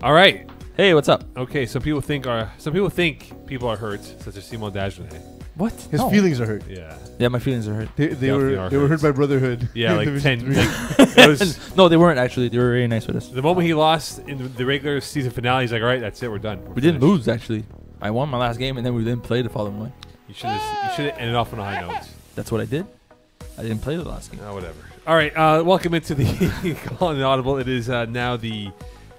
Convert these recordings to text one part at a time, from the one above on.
All right. Hey, what's up? Okay, some people think people are hurt, such as Simon Dagenet. What? His feelings are hurt. Yeah. Yeah, my feelings are hurt. They were hurt by brotherhood. Yeah, like Division 10. three. Like, it was No, they weren't actually. They were really nice with us. the moment he lost in the regular season finale. He's like, all right, that's it, we're done. We didn't lose actually. I won my last game and then we didn't play the following one. You should have ended off on a high note. That's what I did. I didn't play the last game. Oh, whatever. All right, welcome into the Call on Audible. It is now the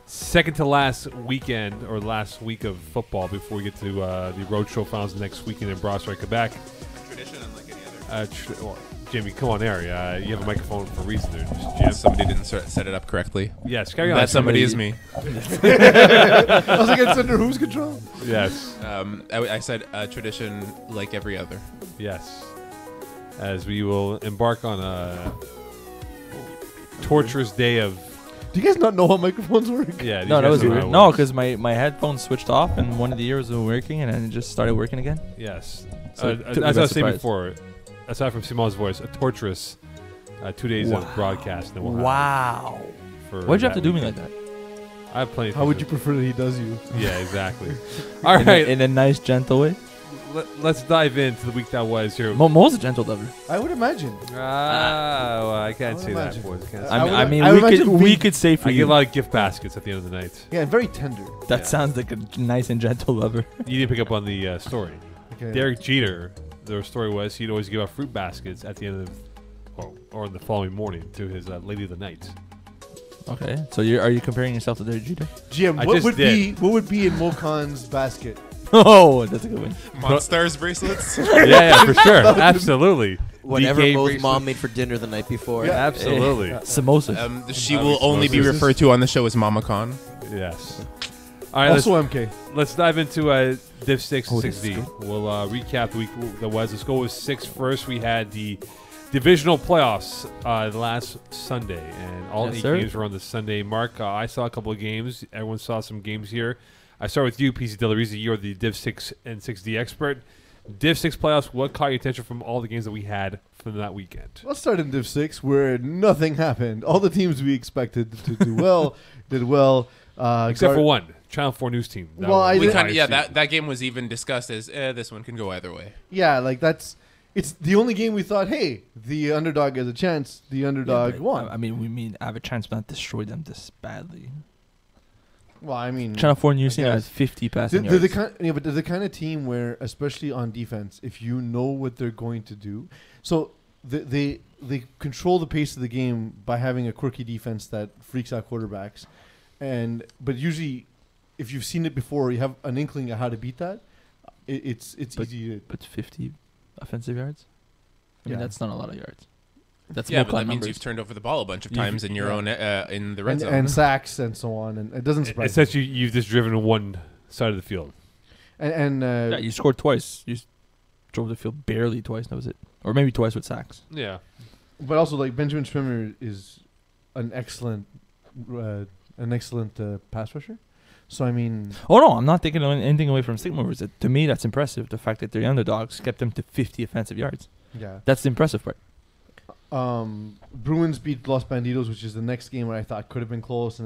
second to last weekend or last week of football before we get to the Roadshow finals next weekend in Brossard, Quebec. Tradition unlike any other. Well, Jimmy, come on, there. You have a microphone for a reason there, Jim. Somebody didn't set it up correctly. Yes, carry on. That somebody is me. I was like, it's under whose control? Yes, I said tradition like every other. yes. As we will embark on a torturous day of... Do you guys not know how microphones work? Yeah, No, that was weird. weird. No, because my headphones switched off and one of the ears wasn't working and then it just started working again. Yes. So As took me I by was saying surprise. before, aside from Simon's voice, a torturous 2 days of broadcast. That we'll have Wow. for Why'd you have to that do me weekend. like that? I have plenty of How would you things prefer that he does you? to- Yeah, exactly. All right, In a nice, gentle way. let's dive into the week that was here. Mo's a gentle lover. I would imagine. Well, I can't I say would that, imagine. boys. I can't say I that. would- mean, I would imagine we we- could say for I get you. a lot of gift baskets at the end of the night. Yeah, and very tender. That Yeah. sounds like a nice and gentle lover. You didn't pick up on the story. Okay. Derek Jeter, their story was he'd always give out fruit baskets at the end of, or the following morning to his lady of the night. Okay, so are you comparing yourself to Derek Jeter? GM, I what just would did. be in Mokan's basket? Oh, that's a good one. Monstars bracelets. yeah, for sure, absolutely. Whatever DK Mo's bracelet. mom made for dinner the night before. Yeah. Absolutely. Samosa. She will only be referred to on the show as Mama Con. Yes. All right, Also MK. let's dive into Div 6 Oh, and this is 6D. We'll recap the week that was. Let's go with 6 first. We had the divisional playoffs the last Sunday, and all Yes, 8 sir. games were on the Sunday. Mark, I saw a couple of games. Everyone saw some games here. I start with you, PC Delariza. You're the Div 6 and 6D expert. Div 6 playoffs, what caught your attention from all the games that we had from that weekend? Let's start in Div 6 where nothing happened. All the teams we expected to do well did well. Except for one, Channel 4 News Team. That Well, was I We did- kind of fire that game was even discussed as this one can go either way. Yeah, like it's the only game we thought, hey, the underdog has a chance. The underdog won. I mean, I have a chance to not destroy them this badly. Well, I mean, Channel 4 News Team guess. has 50 passing they're the yards. but they're the kind of team where, especially on defense, if you know what they're going to do, so they control the pace of the game by having a quirky defense that freaks out quarterbacks, but usually, if you've seen it before, you have an inkling of how to beat that. It's easy to. But 50 offensive yards? I mean, Yeah. that's not a lot of yards. That's Yeah, more but that means numbers. you've turned over the ball a bunch of You've- times in your own in the red And, zone. and sacks and so on, and it doesn't surprise me. Essentially, you've just driven one side of the field. Yeah, you scored twice. You drove the field barely twice. That was it. Or maybe twice with sacks. Yeah. But also, like Benjamin Schwimmer is an excellent pass rusher. So I mean, Oh, no, I'm not taking anything away from Sigma. To me, that's impressive. The fact that they're underdogs kept them to 50 offensive yards. yeah. That's the impressive part. Bruins beat Los Bandidos, which is the next game where I thought could have been close,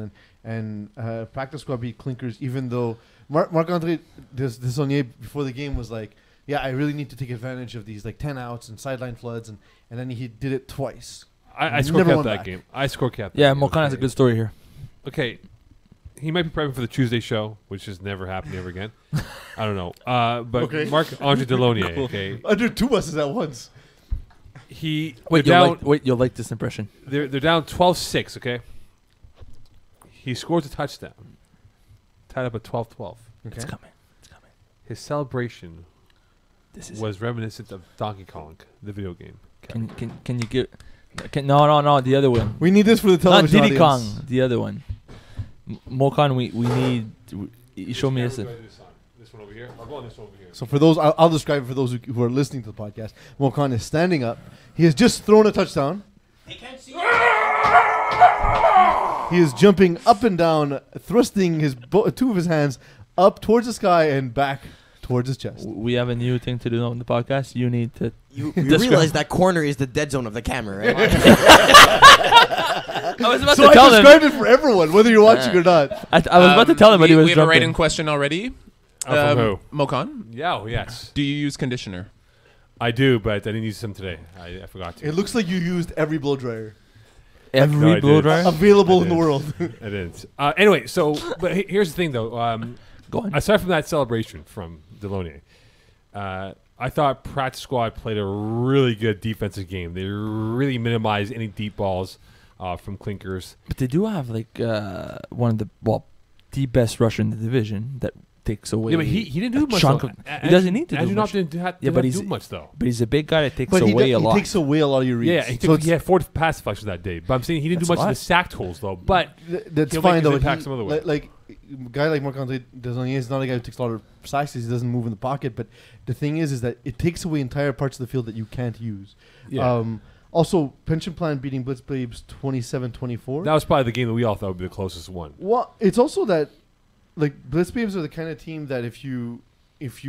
and Practice Squad beat Clinkers, even though Marc-Andre Desaulniers before the game was like, yeah, I really need to take advantage of these like 10 outs and sideline floods, and then he did it twice. I score Never capped won that back. game. I score capped. Yeah, that game. Mokan has a good story here. Okay. He might be prepping for the Tuesday show, which has never happened ever again. I don't know. But Okay. Marc-Andre Desaulniers, okay. Under 2 buses at once. Wait, they're you'll like this impression. they're down 12-6, okay? He scores a touchdown. Tied up at 12-12. It's Okay. coming. It's coming. His celebration This is was reminiscent of Donkey Kong, the video game. Can you give... No, the other one. We need this for the Not television Diddy audience. Kong, the other one. Mokan, we need... You show me this. This one over here. I'll go on this one over here. So for those, I'll describe it for those who are listening to the podcast. Mokan is standing up. He has just thrown a touchdown. They can't see He is jumping up and down, thrusting his two of his hands up towards the sky and back towards his chest. We have a new thing to do on the podcast. You need to. You realize that corner is the dead zone of the camera, right? I was about So to tell I him. described it for everyone, whether you're watching or not. I was about to tell him, but he was We have a jumping. write-in question already. From who? Mokan, Yeah, oh, yes. do you use conditioner? I do, but I didn't use some today. I forgot to. It looks like you used every blow dryer No, Every I blow did. dryer. available I in the did. world. I didn't. Anyway, so but here's the thing, though. Go on. Aside from that celebration from Delaunay, I thought Pratt's squad played a really good defensive game. They really minimized any deep balls from clinkers. But they do have like one of the best rusher in the division that takes away. Yeah, but he didn't do a much. chunk though. of- he doesn't need to do Andrew much. Knopf didn't Yeah, but do he's- much though. But he's a big guy that takes But away a lot. he takes away a lot of your reads. Yeah, So he had 4 pass deflections that day. But I'm saying he didn't That's do a much of lot. the sack totals though. But that's he'll fine make his though. impact some other way. Like a guy like Marc-Andre Desaulniers is not a guy who takes a lot of sacks. He doesn't move in the pocket. But the thing is that it takes away entire parts of the field that you can't use. yeah, Also, Pension Plan beating Blitz Babes 27-24. that was probably the game that we all thought would be the closest one. Well, it's also that like Blitz Babes are the kind of team that if you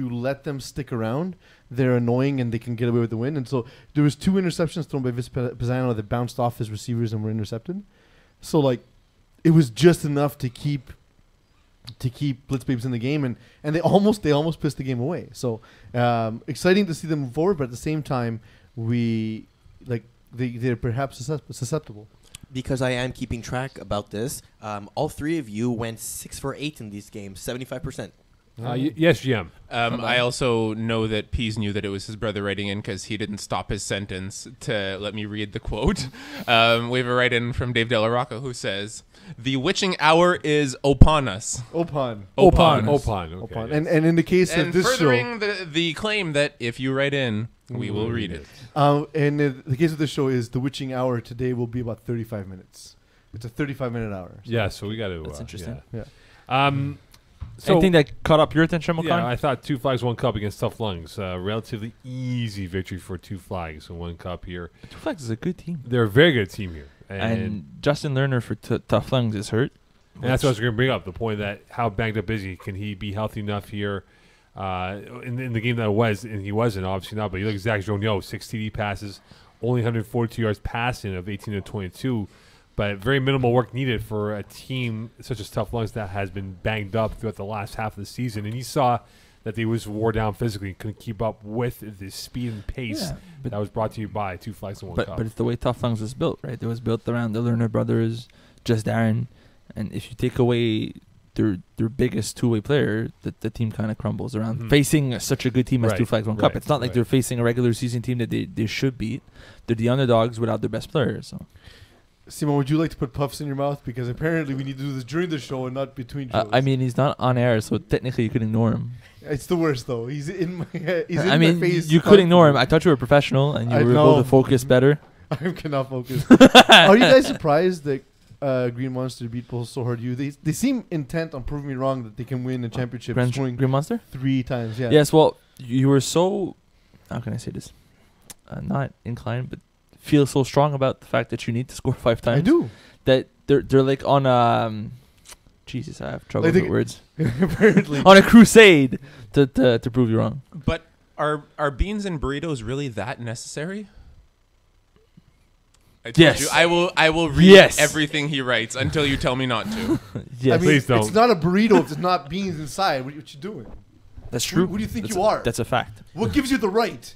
let them stick around, they're annoying and they can get away with the win. And so there was 2 interceptions thrown by Vince Pisano that bounced off his receivers and were intercepted. So like it was just enough to keep Blitz Babes in the game, and they almost pissed the game away. So exciting to see them move forward, but at the same time they're perhaps susceptible. Because I am keeping track about this, all 3 of you went 6 for 8 in these games, 75%. Yes, GM. I also know that Peeze knew that it was his brother writing in because he didn't stop his sentence to let me read the quote. We have a write-in from Dave Della Rocca who says, "The witching hour is upon us." Opan. Opan. Opan. Okay, And in the case And of this show, furthering the claim that if you write in, we will read it. and the case of this show is the witching hour today will be about 35 minutes. It's a 35-minute hour. So. Yeah, so we got to. That's interesting. Yeah. So Anything that caught up your attention, Mokan? yeah, I thought 2 flags, 1 cup against Tough Lungs. Relatively easy victory for 2 flags and 1 cup here. Two Flags is a good team. They're a very good team here, And Justin Lerner for Tough Lungs is hurt. and that's what I was going to bring up. The point that how banged up is he? Can he be healthy enough here? In the game that was, and he wasn't, obviously not. But you look at Zach Jonio, 6 TD passes, only 142 yards passing of 18 to 22. But very minimal work needed for a team such as Tough Lungs that has been banged up throughout the last half of the season. And you saw that they was wore down physically and couldn't keep up with the speed and pace Yeah, but- that was brought to you by 2 flags and 1 cup. But it's the way Tough Lungs was built, right? It was built around the Lerner brothers, just Darren. And if you take away their biggest two-way player, the team kind of crumbles around facing such a good team as Right, 2 flags, 1 cup. right, It's not like right. they're facing a regular season team that they should beat. They're the underdogs without their best players. So. Simon, would you like to put puffs in your mouth? Because apparently we need to do this during the show and not between shows. I mean, he's not on air, so technically you could ignore him. It's the worst though. He's in my he's in I mean, my face. you could ignore him. I thought you were a professional and you I were know. able to focus better. I cannot focus. Are you guys surprised that Green Monster beat Pulse so hard? They seem intent on proving me wrong that they can win a championship scoring Green Monster? 3 times. Yeah. Yes, well, you were so, how can I say this? Not inclined, but feel so strong about the fact that you need to score 5 times. I do. That they're like on Jesus, I have trouble Like with they- words. Apparently. On a crusade to prove you wrong. But are beans and burritos really that necessary? I told Yes. you, I will read Yes. everything he writes until you tell me not to. Yes, I mean, Please don't. it's not a burrito if there's not beans inside. What you doing? that's true. Who do you think That's you are? That's a fact. What gives you the right?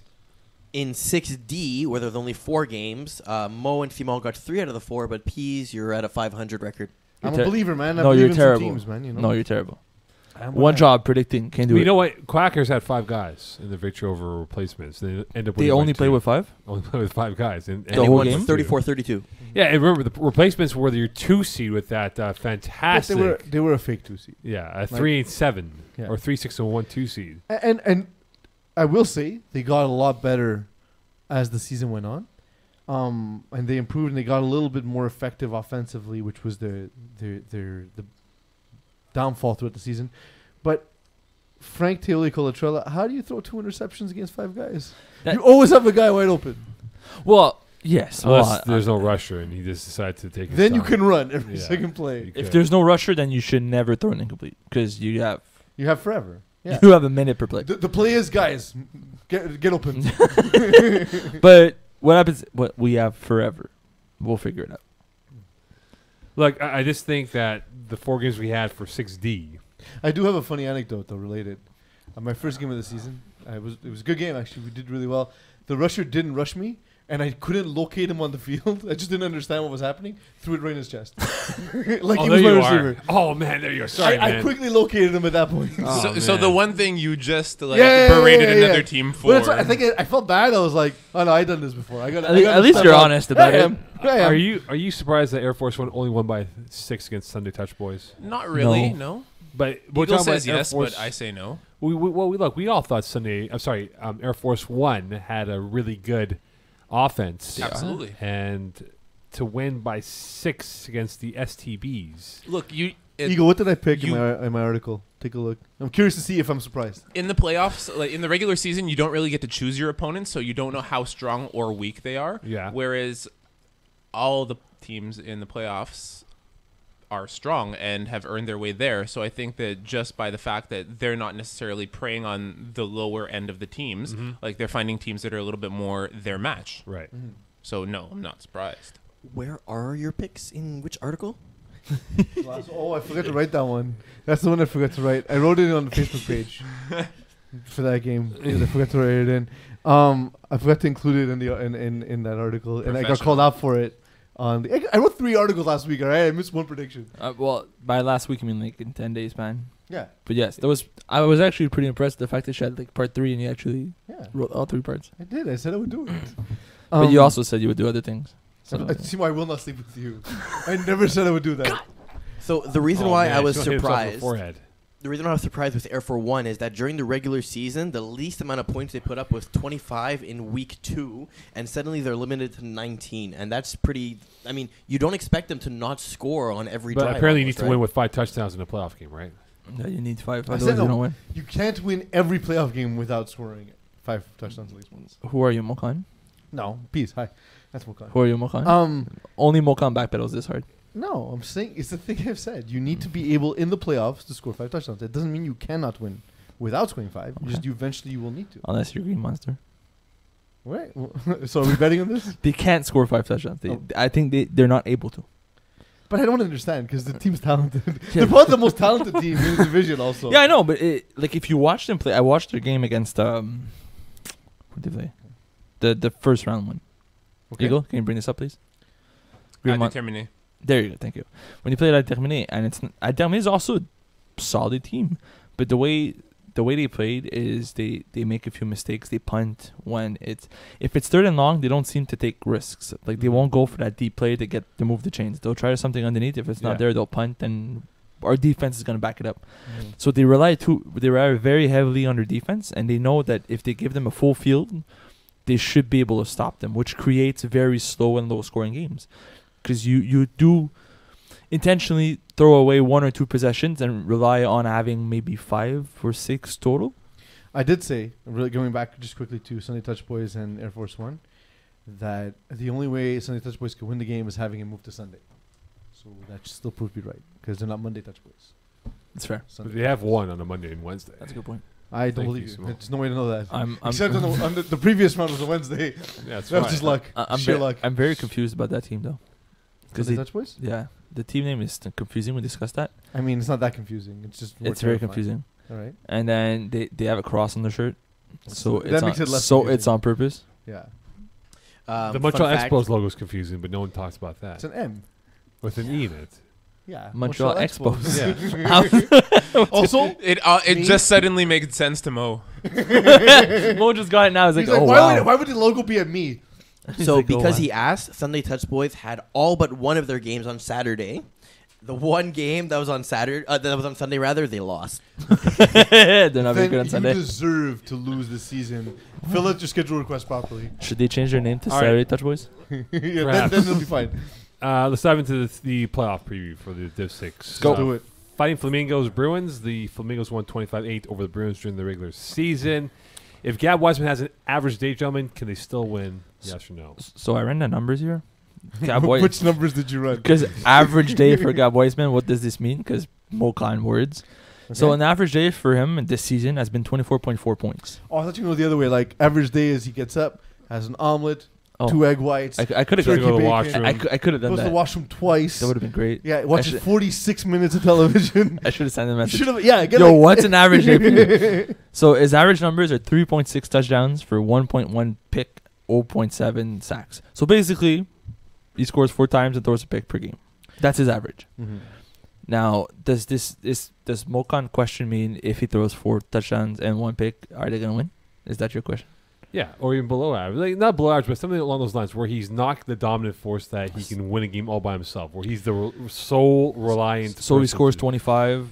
In 6D, where there's only 4 games, Mo and Simon got 3 out of the 4, but Pease, you're at a 500 record. I'm ter- a believer, man. I No, believe you're in terrible. Some teams, man. You know. No, you're terrible. I'm One what I- job predicting, can't do But it. you know what? Quackers had 5 guys in the victory over replacements. They end up They winning by only play 2. with 5? Only play with 5 guys. And The And they whole won game? 34-32. yeah, and remember the replacements were your 2 seed with that But fantastic. they were a fake 2 seed. Yeah, a 3-8-7 Yeah. or 3-6 and 1-2 seed. And I will say they got a lot better as the season went on, and they improved and they got a little bit more effective offensively, which was the downfall throughout the season. But Frank Teoli Colatrella, how do you throw 2 interceptions against 5 guys? That- You always have a guy wide open. Well, yes. Unless Well, there's no rusher and he just decided to take his Then you time. can run every Yeah. second play. You if could. there's no rusher, then you should never throw an incomplete because you have You have forever. Yeah. You have a minute per play. The play is, guys, get open. But what happens? What we have forever. We'll figure it out. Look, I just think that the 4 games we had for 6D. I do have a funny anecdote though related. My first game of the season, it was a good game actually. We did really well. The rusher didn't rush me, and I couldn't locate him on the field. I just didn't understand what was happening. Threw it right in his chest, like he was my receiver. Oh man, there you are. Sorry, I man. quickly located him at that point. Oh, So the man. one thing you just yeah, berated another yeah. team for. Well, that's what, I think I felt bad. I was like, oh no, I done this before. At least you're honest about it. I am. Are you surprised that Air Force One only won by 6 against Sunday Touch Boys? Not really, No. no. But we're Eagle talking says about Air yes, Force. but I say no. We all thought Air Force One had a really good offense. Absolutely. And to win by 6 against the STBs. Look, Eagle, what did I pick in my article? Take a look. I'm curious to see if I'm surprised. in the playoffs, like in the regular season, you don't really get to choose your opponents, so you don't know how strong or weak they are. Yeah. Whereas all the teams in the playoffs are strong and have earned their way there. So I think that just by the fact that they're not necessarily preying on the lower end of the teams, like they're finding teams that are a little bit more their match. Right. So no, I'm not surprised. Where are your picks in which article? Oh, I forgot to write that one. That's the one I forgot to write. I wrote it on the Facebook page for that game. I forgot to write it in. I forgot to include it in that article, and I got called out for it. I wrote 3 articles last week. All right, I missed one prediction. Well, by last week, I mean like in 10 days span. Yeah, But yes, I was actually pretty impressed with the fact that she had like part 3 and you actually yeah, wrote all 3 parts. I did. I said I would do it. But you also said you would do other things. So I see why I will not sleep with you. I never said I would do that. So the reason Oh, why man, I was he's gonna hit himself in the surprised, forehead. the reason why I was surprised with Air Force One is that during the regular season, the least amount of points they put up was 25 in week 2, and suddenly they're limited to 19, and that's pretty. I mean, you don't expect them to not score on every But drive. apparently you almost, need to right? win with 5 touchdowns in a playoff game, right? yeah, you need 5. I Otherwise, said you no. don't win. You can't win every playoff game without scoring 5 touchdowns at least once. Who are you, Mokan? No, peace. Hi, that's Mokan. Who are you, Mokan? Only Mokan backpedals this hard. No, I'm saying it's the thing I've said. You need to be able in the playoffs to score 5 touchdowns. It doesn't mean you cannot win without scoring 5. Okay. Just eventually you will need to. Unless you're Green Monster. Right. So are we betting on this? They can't score 5 touchdowns. I think they're not able to. But I don't understand because the team's talented. Yeah. They're probably the most talented team in the division. Also. Yeah, I know, but like if you watch them play, I watched their game against what did they play? The first round one. Okay. Eagle, can you bring this up, please? Terminé. There you go. Thank you. When you play at Terminé, and Terminé is also a solid team, but the way they played is they make a few mistakes. They punt when if it's 3rd and long, they don't seem to take risks. Like they won't go for that deep play to move the chains. They'll try something underneath. If it's not there, they'll punt, and our defense is gonna back it up. So they rely very heavily on their defense, and they know that if they give them a full field, they should be able to stop them, which creates very slow and low scoring games. Because you do intentionally throw away 1 or 2 possessions and rely on having maybe 5 or 6 total. I did say, really going back just quickly to Sunday Touch Boys and Air Force One, that the only way Sunday Touch Boys could win the game is having it move to Sunday. So that still proved to be right because they're not Monday Touch Boys. That's fair. Sunday. But they have won on a Monday and Wednesday. That's a good point. I don't Thank believe you, you. Simone. There's no way to know that. I'm Except on the previous round was a Wednesday. Yeah, that's That was right. just luck. Sheer luck. I'm very confused about that team though. Sunday Touch Boys? Yeah, the team name is confusing. We discussed that. I mean, it's not that confusing. It's just more It's very terrifying. confusing. All right. And then they have a cross on the shirt, so That it's makes it less so confusing. it's on purpose. Yeah. The Fun Montreal fact- Expos logo is confusing, but no one talks about that. It's an M. With an E in it. Yeah. Montreal Expos. Yeah. Also, It Me? just suddenly made sense to Mo. Mo just got it now. He's like, he's like, oh why wow. would the logo be a me? So like, oh, because wow. he asked, Sunday Touch Boys had all but one of their games on Saturday. The one game that was on Sunday rather, they lost. They're not very Then good on you Sunday. deserve to lose this season. Fill out your schedule request properly. Should they change their name to All right. Saturday Touch Boys? Yeah, then Perhaps. it'll be fine. Let's dive into the playoff preview for the Div 6. Go. Do it. Fighting Flamingos Bruins. The Flamingos won 25-8 over the Bruins during the regular season. If Gab Wiseman has an average day, gentlemen, can they still win? Yes or no? So I ran the numbers here. Cowboy. Which numbers did you run? Because average day for Gab Weisman, what does this mean? Because Mokan words. So an average day for him this season has been 24.4 points. Oh, I thought you know the other way. Like average day is he gets up, has an omelet, Oh. 2 egg whites. I could have Turkey Go to the bacon. washroom. I could have done Goes to the that. washroom twice. That would have been great. Yeah, watches should- 46 minutes of television. I should have sent a message. Should have. Yeah, get Yo, like, what's an average day for you? So his average numbers are 3.6 touchdowns for 1.1 pick, 0.7 sacks. So basically, he scores 4 times and throws a pick per game. That's his average. Mhm. Now, does Mokan question mean if he throws 4 touchdowns and 1 pick, are they gonna win? Is that your question? Yeah, or even below average. Like, not below average, but something along those lines where he's not the dominant force that he can win a game all by himself, where he's the sole reliant. So he person scores to- 25,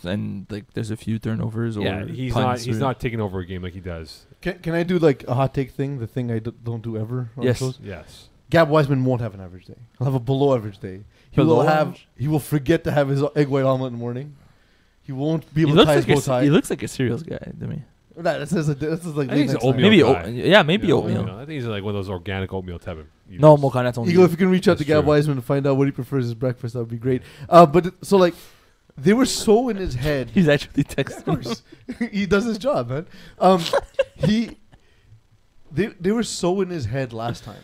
and like there's a few turnovers. Yeah, or he's punts not or- not taking over a game like he does. Can I do like a hot take thing? The thing I don't do ever. On Yes. shows? Yes. Gab Wiseman won't have an average day. He'll have a below average day. Below average? He will forget to have his egg white omelet in the morning. He won't be He able to looks tie his like bow tie. he looks like a cereals guy to me. That's like I think he's late an night oatmeal snack. Maybe guy. maybe You know, oatmeal. I think he's like one of those organic oatmeal type of. No, eaters. Mokan, that's only Eagle, if you can reach out to That's Gab true. Wiseman and find out what he prefers as breakfast, that would be great. But so like, they were so in his head. He's actually Of texting. course, he does his job, man. They were so in his head last time,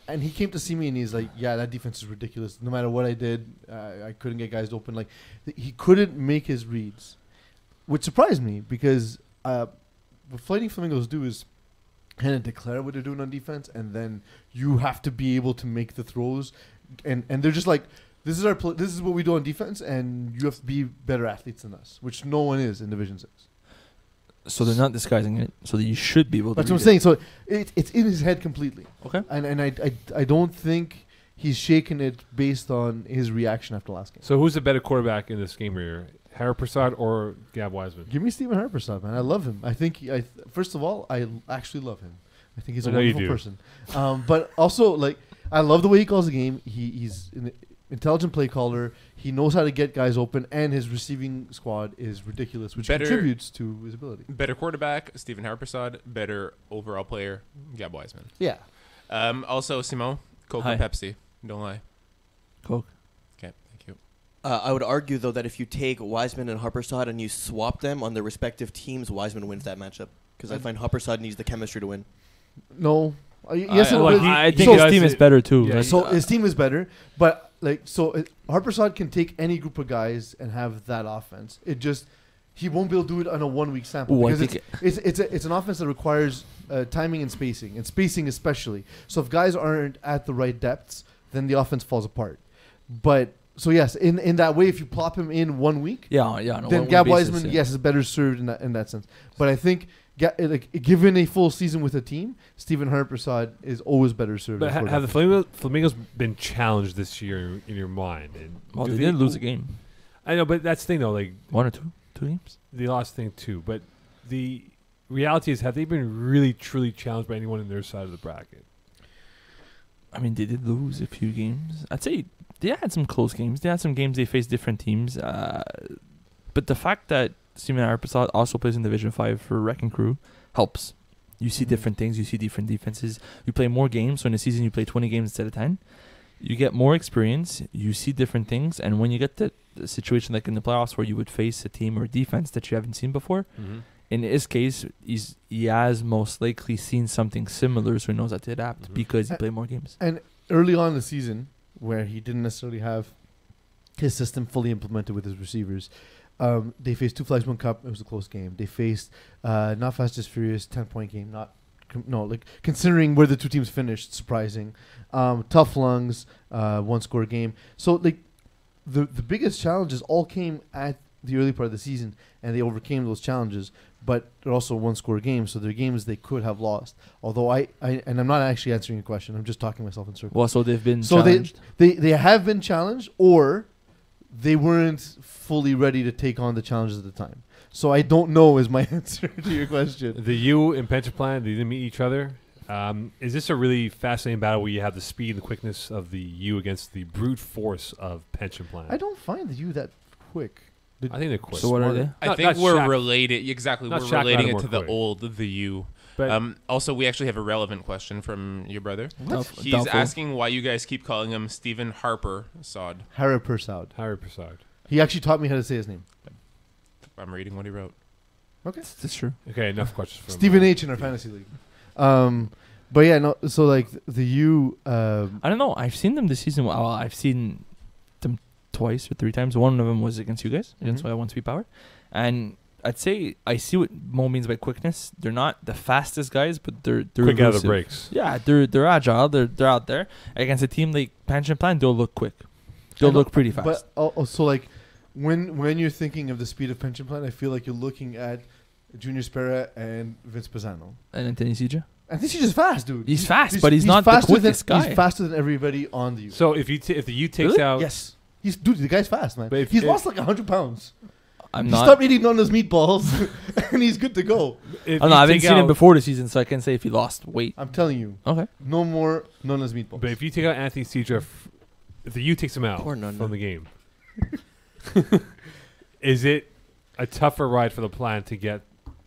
and he came to see me and he's like, "Yeah, that defense is ridiculous. No matter what I did, I couldn't get guys open. Like, he couldn't make his reads, which surprised me because what Fighting Flamingos do is kind of declare what they're doing on defense, and then you have to be able to make the throws, and they're just like, this is this is what we do on defense, and you have to be better athletes than us, which no one is in Division 6. So they're not disguising it. So that you should be able to. That's what I'm read saying. So it's in his head completely, it. Okay. and I don't think he's shaking it based on his reaction after last game. So who's the better quarterback in this game here? Harry Prasad or Gab Wiseman? Give me Stephen Harpersad, man. I love him. I think first of all, I actually love him. I think he's a I know you wonderful do. person. But also, like, I love the way he calls the game. He's an intelligent play caller. He knows how to get guys open, and his receiving squad is ridiculous, which Better- contributes to his ability. Better quarterback, Stephen Harpersad. Better overall player, Gab Wiseman. Yeah. Also, Simon, Coke Hi. or Pepsi? Don't lie. Coke. Okay, thank you. I would argue, though, that if you take Wiseman and Harpersad and you swap them on their respective teams, Wiseman wins that matchup. Because I find Harpersad needs the chemistry to win. No. Yes, I, and well, no. I think so- his team is better too. Yeah, Like, So his team is better, but like Harpersad can take any group of guys and have that offense. It just he won't be able to do it on a 1 week sample Ooh, I because think it's an offense that requires timing and spacing especially. So if guys aren't at the right depths, then the offense falls apart. But so yes, in that way, if you plop him in 1 week, yeah. On a then one-week Gab basis, Wiseman yeah. is better served in that sense. But I think. Like given a full season with a team, Stephen Harpersad is always better served. But as have the quarterback. Flamingos been challenged this year in your mind? And Well, do they did lose a game. I know, but that's the thing though. Like 1 or 2 games. they lost thing too. But the reality is, have they been really truly challenged by anyone in their side of the bracket? I mean, they did lose a few games. I'd say they had some close games. They had some games they faced different teams. But the fact that Steven Harpersad also plays in Division 5 for Wrecking Crew helps. You see Mhm. different things. You see different defenses. You play more games. So in a season, you play 20 games instead of 10. You get more experience. You see different things. And when you get the situation like in the playoffs where you would face a team or defense that you haven't seen before, in his case, he has most likely seen something similar, so he knows how to adapt Mhm. because he played more games. And early on in the season, where he didn't necessarily have his system fully implemented with his receivers, they faced 2 Flags 1 Cup. It was a close game. They faced not Fast Just Furious 10-point game. Like considering where the two teams finished, surprising. Tough Lungs 1-score game. So like the biggest challenges all came at the early part of the season, and they overcame those challenges. But they're also 1-score games, so they're games they could have lost. Although and I'm not actually answering your question. I'm just talking myself in circles. Well, so they've been So challenged. they have been challenged, or they weren't fully ready to take on the challenges at the time. So I don't know is my answer to your question. The U and Pension Plan, they didn't meet each other. Is this a really fascinating battle where you have the speed and the quickness of the U against the brute force of Pension Plan? I don't find you that quick. I think they're quick. So what are they? I Not- think not we're Shaq- related. Exactly, not we're Shaq relating it Lattimore to the quick. old, the U. But Also, we actually have a relevant question from your brother. He's Doubtful. asking why you guys keep calling him Stephen Harper Sod. Harry Persaud. Harry Prasad. He actually taught me how to say his name. I'm reading what he wrote. Okay. That's true. Okay, enough questions for Stephen H in our fantasy league. But yeah, no. So like the U. I don't know. I've seen them this season. Well, I've seen them twice or 3 times. One of them was against you guys, against Mhm. One Speed Power. And I'd say I see what Mo means by quickness. They're not the fastest guys, but they're quick out of the elusive. breaks. Yeah, they're agile. They're out there against a team like Pension Plan. They'll look quick. They'll I know, look pretty fast. But also like when you're thinking of the speed of Pension Plan, I feel like you're looking at Junior Spera and Vince Pisano. And Anthony Sija. I think he's just fast, dude. He's fast, but he's not the faster quickest than, guy. He's faster than everybody on the U. So if the U takes Really? out, Yes. Dude, the guy's fast, man. But if He's it- lost like 100 pounds. I'm He not. stopped eating none of those meatballs, and he's good to go. if I don't you know. I haven't take seen him out- before the season, so I can't say if he lost weight. I'm telling you, Okay. no more none of those meatballs. But if you take out Anthony Seidra, if the U takes him out Poor Nunna. from the game, is it a tougher ride for the Plan to get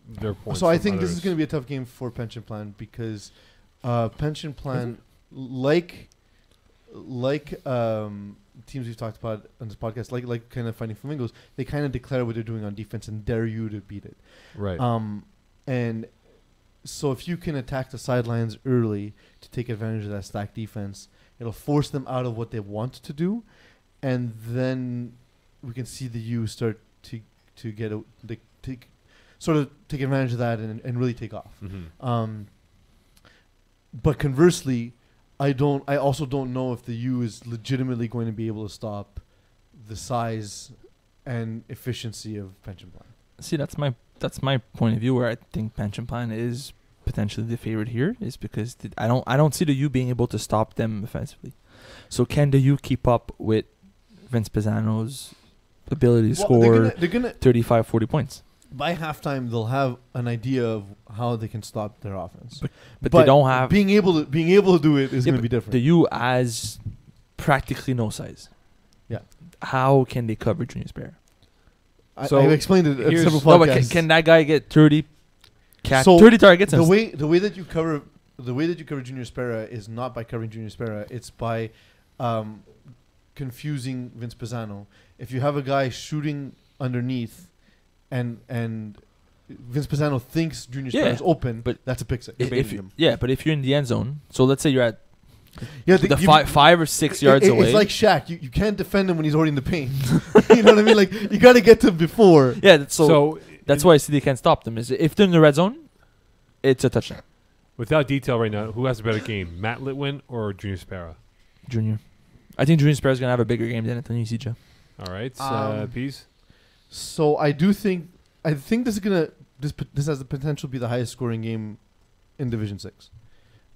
their points? So I from think this is others? going to be a tough game for Pension Plan because Pension Plan, like teams we've talked about on this podcast, like kind of Finding Flamingos, they kind of declare what they're doing on defense and dare you to beat it. right. And so if you can attack the sidelines early to take advantage of that stacked defense, it'll force them out of what they want to do, and then we can see the U start to get sort of take advantage of that and really take off. Mhm. But conversely, I also don't know if the U is legitimately going to be able to stop the size and efficiency of Pension Plan. See, that's my point of view where I think Pension Plan is potentially the favorite here, is because I don't see the U being able to stop them offensively. So can the U keep up with Vince Pisano's ability to score They're gonna 35, 40 points? by halftime they'll have an idea of how they can stop their offense. But they don't have being able to do it is Yeah, going to be but different. the U has practically no size. Yeah. How can they cover Junior Spare? So I've explained it at here's- several No, but podcasts. can that guy get 30 So 30 targets? the and way that you cover Junior Spera is not by covering Junior Spera. It's by confusing Vince Pisano. If you have a guy shooting underneath, and Vince Pisano thinks Junior Spera Yeah, is open, but that's a pick six. if, You're baiting you- him. yeah, but if you're in the end zone, so let's say you're at Yeah, the you- 5 or 6 yards away. It's like Shaq. You can't defend him when he's already in the paint. You know what I mean? Like you got to get to him before. yeah, that's So that's why I see they can't stop them. Is if they're in the red zone, it's a touchdown. without detail right now, who has a better game, Matt Litwin or Junior Spera? Junior. I think Junior Spare is gonna have a bigger game than Anthony Sija. All right, Um, Peeze. So I think this is gonna this has the potential to be the highest scoring game in Division 6,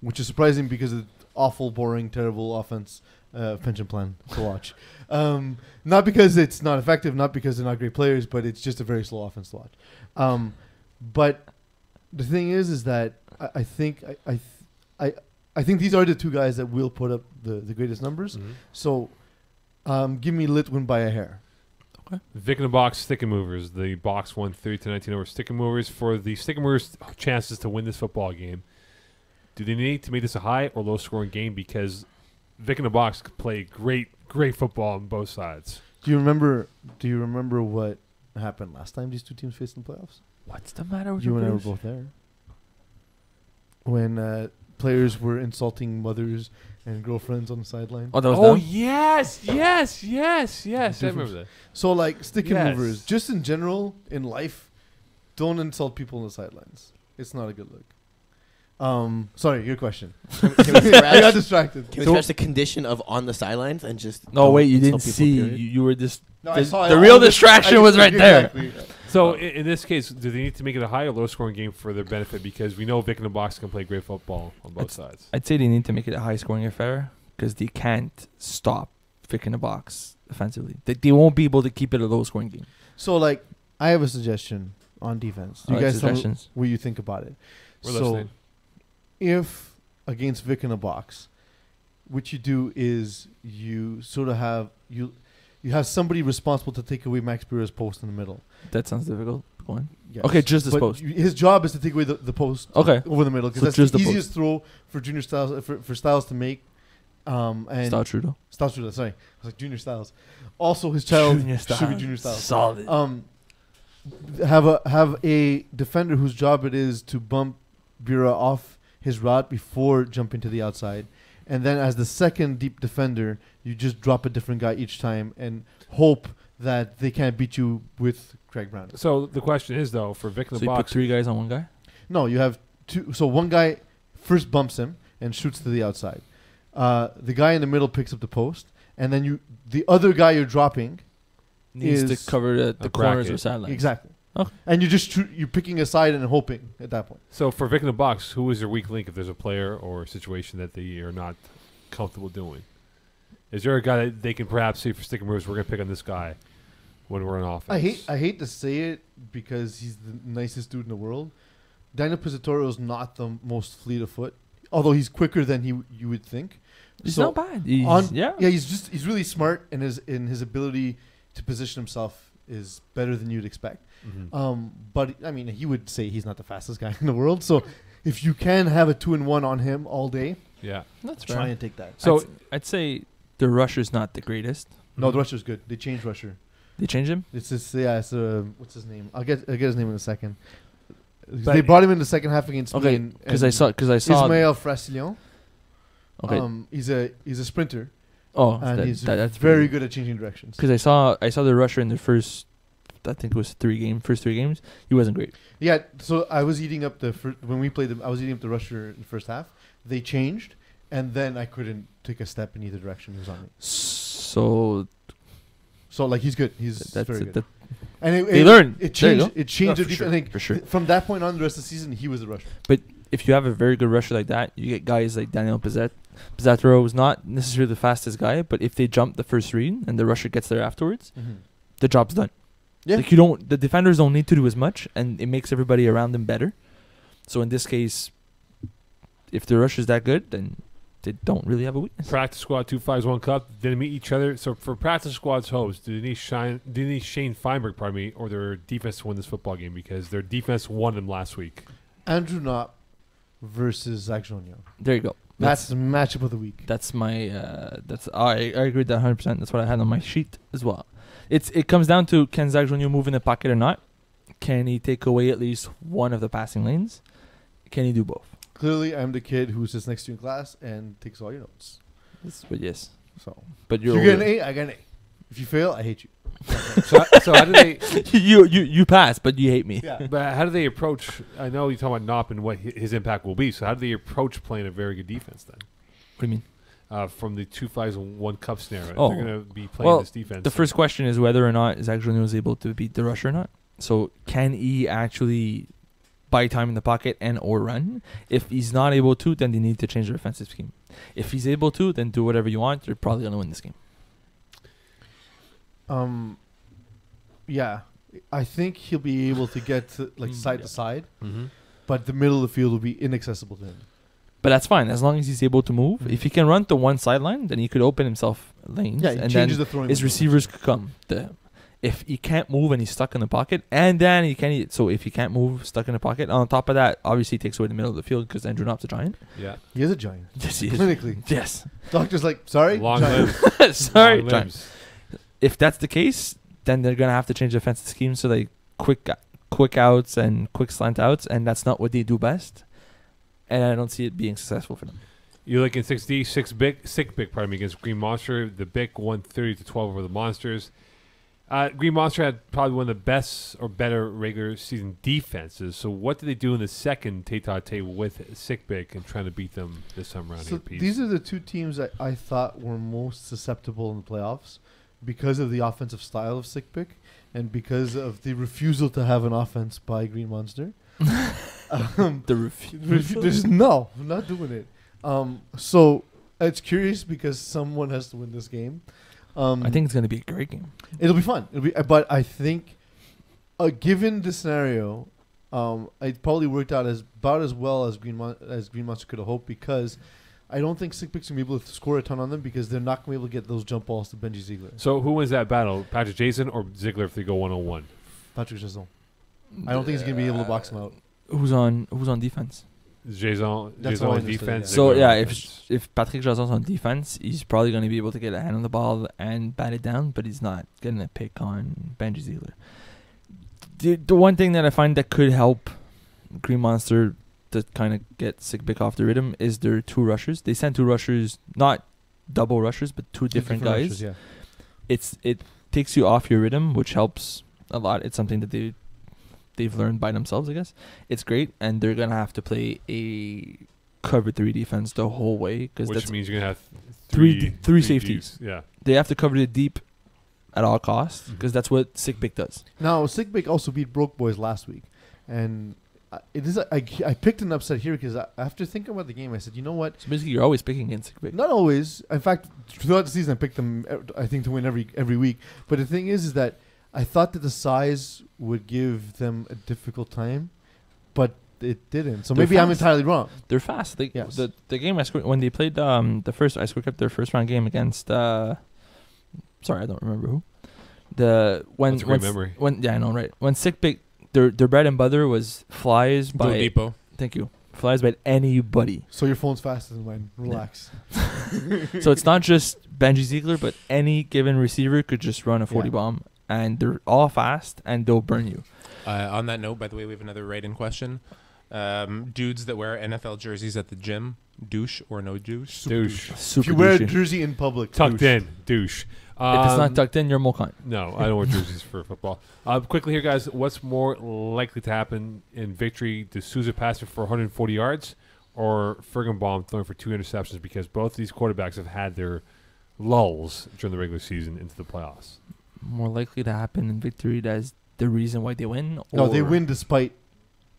which is surprising because of the awful, boring, terrible offense Pension Plan to watch. Not because it's not effective, not because they're not great players, but it's just a very slow offense to watch. But the thing is that I think I think these are the two guys that will put up the greatest numbers. Mhm. So give me Litwin by a hair. Vic in the box, stick and movers. The box won 30-19 over stick and movers. For the stick and movers' chances to win this football game, do they need to make this a high or low scoring game? Because Vic in the box could play great football on both sides. Do you remember what happened last time these two teams faced in the playoffs? What's the matter with You and I were players? both there. When players were insulting mothers and girlfriends on the sideline. Oh, that was Oh them? yes. I remember that. So like stick and Yes. movers, just in general in life, don't insult people on the sidelines. It's not a good look. Sorry, your question. Can we I got scratch, distracted. can we scratch the condition of on the sidelines and just No, don't wait, you insult didn't people, see. period? You were just. No, The- I saw the it. real All this- distraction was right there. Exactly. So in this case, do they need to make it a high or low scoring game for their benefit? Because we know Vic in the box can play great football on both sides. I'd say they need to make it a high scoring affair because they can't stop Vic in the box offensively. They won't be able to keep it a low scoring game. So like, I have a suggestion on defense. I You like guys tell me suggestions. what you think about it. We're so listening. if against Vic in a box, what you do is you sort of have you have somebody responsible to take away Max Brewer's post in the middle. That sounds difficult. Go on. Yes. Okay, just this But post. his job is to take away the post Okay. over the middle because So that's just the the post. easiest throw for Junior Styles for Styles to make. And Style Trudeau. Styles sorry, I was like Junior Styles. Also, his child Junior should be Junior Styles. Solid. have a defender whose job it is to bump Bira off his route before jumping to the outside, and then as the second deep defender, you just drop a different guy each time and hope that they can't beat you with Craig Brown. So the question is though, for Vic in So the you put box, 3 guys on one guy. No, you have two. So one guy first bumps him and shoots to the outside. The guy in the middle picks up the post, and then the other guy you're dropping Needs is to cover the a corners bracket. or sidelines. exactly. Okay. And you're picking a side and hoping at that point. so for Vic in the box, who is your weak link if there's a player or a situation that they are not comfortable doing? Is there a guy that they can perhaps say for stick and moves, we're going to pick on this guy when we're on offense? I hate to say it because he's the nicest dude in the world. Daniel Pizzatoro is not the most fleet of foot, although he's quicker than you would think. He's So not bad. He's, yeah, he's really smart, and his ability to position himself is better than you'd expect. Mhm. But I mean, he would say he's not the fastest guy in the world. So if you can have a 2-in-1 on him all day, Yeah. That's try fair. and take that. So I'd say the rusher's not the greatest. No, the rusher's good. They changed rusher. They changed him. It's just it's what's his name? I'll get his name in a second. But They brought him in the second half against Okay, Spain. because I saw Ismael Frassillon. Okay. He's a sprinter, Oh, and he's that's very good at changing directions. Because I saw the rusher in the first, I think it was first 3 games. He wasn't great. Yeah, so I was eating up when we played them. I was eating up the rusher in the first half. They changed, and then I couldn't take a step in either direction. He was on me. So like he's good. He's that's very it. good. And They learned. It There you changed. go. It changed No, the for defense. I think for sure. From that point on, the rest of the season, he was the rusher. If you have a very good rusher like that, you get guys like Daniel Pizzatoro is not necessarily the fastest guy, but if they jump the first read and the rusher gets there afterwards, the job's done. Yeah. Like the defenders don't need to do as much, and it makes everybody around them better. So in this case, if the rusher's that good, then they don't really have a weakness. practice squad 251 Cup didn't meet each other. So for practice squad's host, do they need Shane Feinberg, or their defense to win this football game because their defense won them last week? Andrew Knopp versus Zach Jonio. There you go. That's the matchup of the week. That's my I agree with that 100%. That's what I had on my sheet as well. It comes down to, can Zach Jonio move in the pocket or not? Can he take away at least one of the passing lanes? Can he do both? Clearly, I'm the kid who sits next to you in class and takes all your notes. But yes. So But if you get an A, I get an A. If you fail, I hate you. So how do they? you pass, but you hate me. Yeah. But how do they approach? I know you're talking about Knopp and what his impact will be. So how do they approach playing a very good defense then? What do you mean? From the 251 Cup scenario, Oh. they're going to be playing this defense. The first question is whether or not Zach Jonio is able to beat the rusher or not. So can he actually buy time in the pocket and or run? If he's not able to, then they need to change their offensive scheme. If he's able to, then do whatever you want. You're probably going to win this game. Yeah, I think he'll be able to get to, side to side, Mm-hmm. but the middle of the field will be inaccessible to him. But that's fine as long as he's able to move. Mhm. If he can run to one sideline, then he could open himself lanes, Yeah, he and changes then the throwing. his motion. receivers could come. If he can't move and he's stuck in the pocket, and then he can't. So if he can't move, stuck in the pocket. On top of that, obviously he takes away the middle of the field because Andrew Knopp's a giant. Yeah. He is a giant. Yes, he is. Clinically. Yes. Doctor's like, sorry? Long Giant. limbs. Sorry, Long giant. limbs. If that's the case, then they're gonna have to change the offensive scheme so they quick outs and quick slant outs, and that's not what they do best. And I don't see it being successful for them. You're looking 6D, sick big, against Green Monster. The big 130-12 over the Monsters. Green Monster had probably one of the best or better regular season defenses. So what did they do in the second tete-a-tete with Sick Big and trying to beat them this time around So here, Peeze? these are the two teams that I thought were most susceptible in the playoffs because of the offensive style of Sick Pick and because of the refusal to have an offense by Green Monster. The refusal. I'm not doing it. So it's curious because someone has to win this game. I think it's gonna be a great game. It'll be fun. But I think, given the scenario, it probably worked out about as well as Green Monster could have hoped because I don't think Sick Pick's gonna be able to score a ton on them because they're not gonna be able to get those jump balls to Benji Ziegler. So who wins that battle? Patrick Jason or Ziggler if they go 1-on-1? Patrick Jason. I don't think he's gonna be able to box him out. Who's on defense? Jason That's what I on understood, defense. yeah. So Ziegler yeah, on offense. if Patrick Jason's on defense, he's probably going to be able to get a hand on the ball and bat it down, but he's not going to pick on Benji Ziegler. The one thing that I find that could help Green Monster to kind of get Sickpick off the rhythm is their 2 rushers. They send 2 rushers, not double rushers, but 2 different guys. Rushes, It takes you off your rhythm, which helps a lot. It's something that they've learned by themselves, I guess. It's great, and they're gonna have to play a cover 3 defense the whole way because Which that's means you're gonna have three three safeties. Ds. Yeah. They have to cover the deep at all costs because that's what Sickpick does. Now, Sickpick also beat Broke Boys last week, and I picked an upset here because after thinking about the game, I said, you know what? So basically, you're always picking against Sickpick. Not always. In fact, throughout the season, I picked them. I think to win every week. But the thing is that I thought that the size would give them a difficult time, but it didn't. So They're maybe I'm fast. entirely wrong. They're fast. Yes. The game I scored when they played the first I scored up their first round game against sorry, I don't remember who. That's a great memory. I know, right? When Sickpick, their bread and butter was flies Joe by Depot. thank you. Flies by anybody. So your phone's faster than mine. Relax. So it's not just Benji Ziegler, but any given receiver could just run a 40 Yeah. bomb, and they're all fast and they'll burn you. On that note, by the way, we have another write-in question. Dudes that wear NFL jerseys at the gym, douche or no douche? Douche. Super If you wear a douchey. jersey in public, Tucked douche. in. Douche. If it's not tucked in, you're Mokan. No, I don't wear jerseys for football. Quickly here, guys. What's more likely to happen in victory? D'Souza passing for 140 yards or Fergenbaum throwing for 2 interceptions? Because both these quarterbacks have had their lulls during the regular season into the playoffs. More likely to happen in victory. That's the reason why they win. No, they or win despite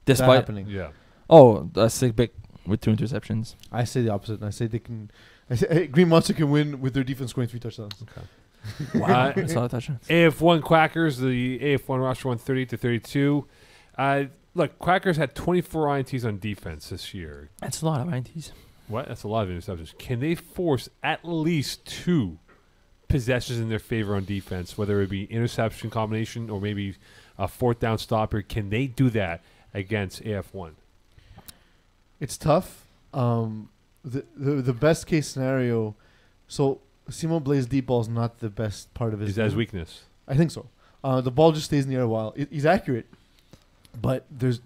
that despite. happening. Yeah. Oh, a Sickpick with 2 interceptions. I say the opposite. I say they can. I say Green Monster can win with their defense scoring 3 touchdowns. Uh, That's all touchdowns. AF1 Quackers, the AF1 roster won 30-32. Look, Quackers had 24 INTs on defense this year. That's a lot of INTs. What? That's a lot of interceptions. Can they force at least 2 possessions in their favor on defense, whether it be interception combination or maybe a 4th down stopper? Can they do that against AF1? It's tough. The best case scenario. So Simon Blaze deep ball is not the best part of his. Is that his game. weakness? I think so. The ball just stays in the air a while. He's accurate, but the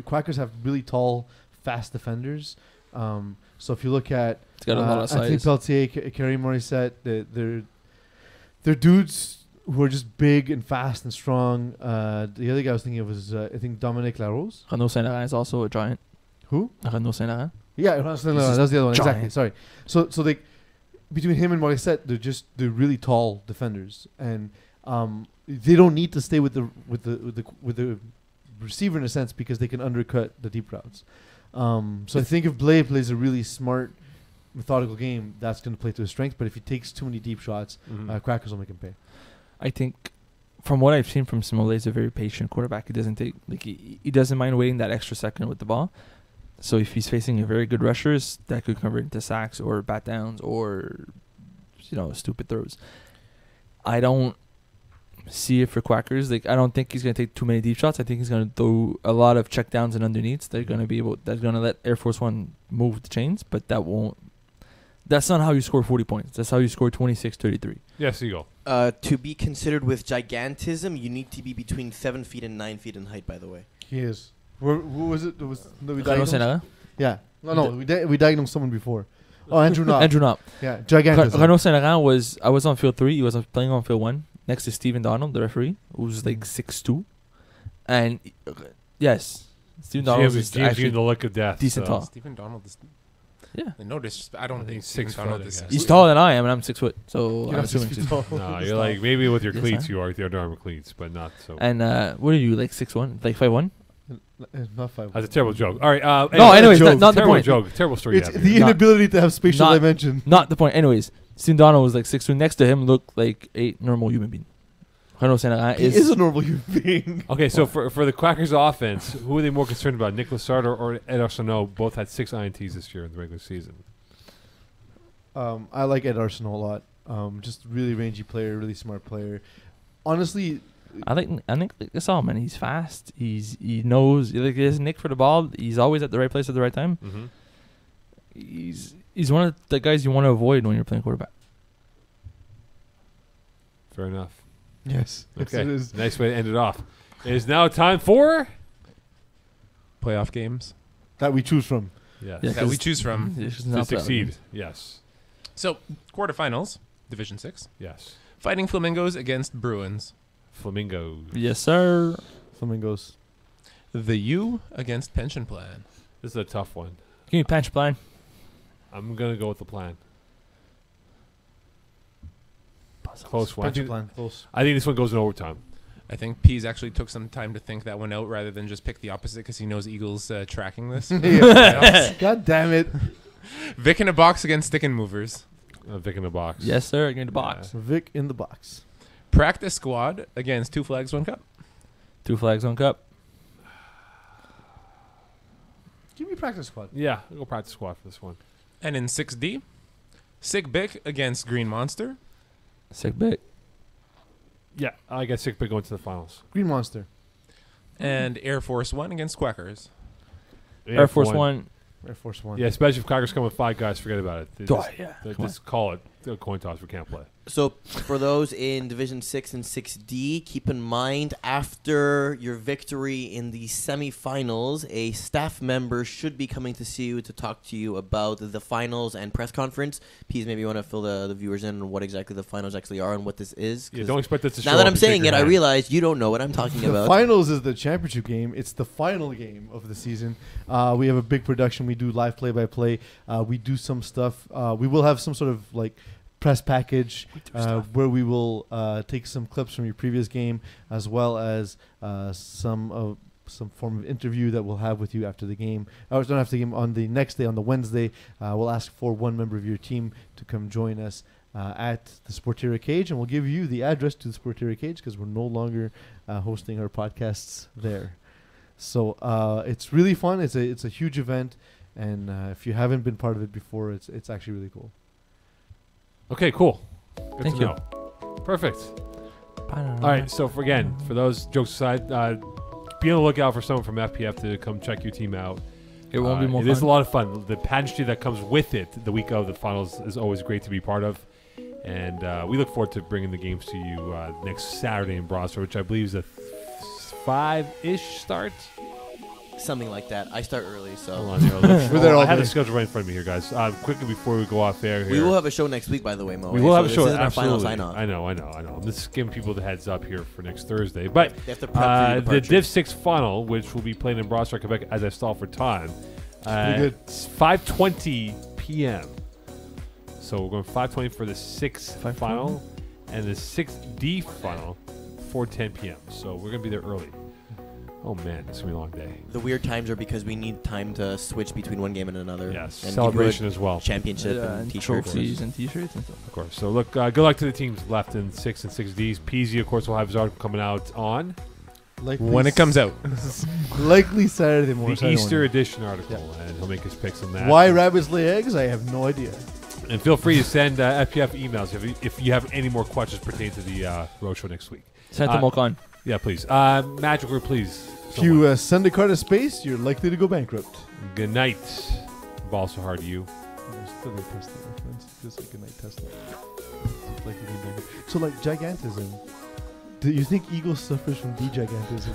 Quackers have really tall, fast defenders. So if you look at It's got a lot of Anthony size. Pelletier, Kerry Morissette, they're dudes who are just big and fast and strong. The other guy I was thinking of was I think Dominic Larose. Renaud Saint-Laurent is also a giant. Who? Renaud Saint-Laurent. Yeah, that's the other one. giant. Exactly. Sorry. So they between him and Morissette, they're really tall defenders, and they don't need to stay with the receiver in a sense because they can undercut the deep routes. So I think if Blay plays a really smart, methodical game, that's going to play to his strength. But if he takes too many deep shots, Crackers will make him pay. I think, from what I've seen from Simone, he's a very patient quarterback. He doesn't take he doesn't mind waiting that extra second with the ball. So if he's facing a very good rushers, that could convert into sacks or bat downs or stupid throws. I don't see it for Quackers. I don't think he's gonna take too many deep shots. I think he's gonna do a lot of check downs and underneaths. That's gonna let Air Force One move the chains, but that's not how you score 40 points. That's how you score 26-33. Yes, Eagle. To be considered with gigantism, you need to be between 7 feet and 9 feet in height, by the way. He is. Who was it? We Renaud diagnosed? Saint-Laurent? Yeah. No. We diagnosed someone before. Oh, Andrew Knopp. Andrew Knopp. Yeah, gigantism. Renaud Saint-Laurent I was on field 3. He was playing on field 1 next to Stephen Donald, the referee, who's like 6'2". And yes, Stephen Donald is James actually the look of death. decent tall. Stephen Donald is. Yeah. No disrespect. I don't I think think he's Stephen 6 Donald foot, I is. guess. He's taller than I am, and I'm 6 foot. So You're I'm not 6 assuming. feet tall. No, you're like maybe with your Yes, cleats sir. you are with the Under Armour cleats, but not so. And what are you, like 6'1", like 5'1"? Not 5. That's a terrible joke. All right. No, anyways, joke. not the terrible point. joke. Terrible story. It's you have the here. Not- inability to have spatial not- dimension. Not the point. Anyways, Stephen Donald was like 6'2". Next to him looked like a normal human being. Renaud Saint-Laurent He is a normal human being. Okay, so for the Quackers offense, who are they more concerned about, Nicholas Sartor or Ed Arsenault? Both had 6 INTs this year in the regular season. I like Ed Arsenault a lot. Just really rangy player, really smart player. Honestly, I think that's all, man. He's fast. He knows. He has Nick for the ball. He's always at the right place at the right time. Mm-hmm. He's one of the guys you want to avoid when you're playing quarterback. Fair enough. yes. Okay. It is. Nice way to end it off. It is now time for Playoff games That we choose from. yes Yeah, that we 'cause choose from. This is to not succeed. Yes, So, quarterfinals, Division 6. yes. Fighting Flamingos against Bruins. Flamingos. Yes, sir. Flamingos. The U against Pension Plan. This is a tough one. Give me punch plan. I'm gonna go with the plan. Close one. Pension plan. Close. I think this one goes in overtime. I think Pease actually took some time to think that one out rather than just pick the opposite because he knows Eagles tracking this. God damn it. Vic in a box against Stick and Movers. Vic in the box. Yes, sir. Give me the box. Vic in the box. Practice squad against Two Flags, One Cup. 2 flags, 1 cup. Give me practice squad. Yeah, I'll go practice squad for this one. And in 6D, Sick Bick against Green Monster. Sick bit. Yeah, I got Sick Big going to the finals. Green Monster. And Air Force One against Quackers. Air Force One. Air Force One. Yeah, especially if Coggers come with 5 guys, forget about it. They Oh, just, yeah. they Come just call it a coin toss. We can't play. So for those in Division 6 and 6D, keep in mind after your victory in the semifinals, a staff member should be coming to see you to talk to you about the finals and press conference. Please, maybe you want to fill the viewers in on what exactly the finals actually are and what this is. Yeah, 'cause don't expect us to show now that up I'm and shake saying your it, I hand. realize you don't know what I'm talking The about. finals is the championship game. It's the final game of the season. We have a big production. We do live play-by-play. We do some stuff. We will have some sort of like press package where we will take some clips from your previous game as well as some form of interview that we'll have with you after the game. Or not after the game, on the next day, on the Wednesday. We'll ask for one member of your team to come join us at the Sporteria Cage, and we'll give you the address to the Sporteria Cage because we're no longer hosting our podcasts there. So it's really fun. It's a huge event, and if you haven't been part of it before, it's actually really cool. Okay, cool. Good Thank to you. know. Perfect. All right, so for those jokes aside, be on the lookout for someone from FPF to come check your team out. It won't be more It fun. is a lot of fun. The pageantry that comes with it the week of the finals is always great to be part of. And we look forward to bringing the games to you next Saturday in Broadstone, which I believe is a 5-ish start. Something like that. I start early, so. Hold on here. We're there all I have day. the schedule right in front of me here, guys. Quickly before we go off air here. We will have a show next week, by the way, Mo. We will have a So show. This isn't our final Absolutely. sign-off. I know. I'm just giving people the heads up here for next Thursday. But They have to prep for your the departure. Div 6 final, which will be played in Broadstone, Quebec, as I stall for time. Pretty good. It's 5:20 p.m. So we're going 5:20 for the 6th 5:20? final, and the 6D final 4:10 p.m. So we're gonna be there early. Oh man, it's gonna be a long day. The weird times are because we need time to switch between one game and another. Yes, and celebration give as you a well, championship Yeah, and and t-shirts. trophies and t-shirts and stuff. of course. So look, good luck to the teams left in 6 and 6Ds. Peeze, of course, will have his article coming out on When it comes out. Likely Saturday morning. the Easter edition article, and he'll make his picks on that. Why rabbits lay eggs? I have no idea. And feel free to send FPF emails if you have any more questions pertaining to the roadshow next week. Send to Mokan. Yeah, please. Magic word, please. If you send a card to space, you're likely to go bankrupt. Good night. Ball so hard to you. Still a Tesla reference. Just like a night Tesla. So like gigantism. Do you think Eagle suffers from D-gigantism?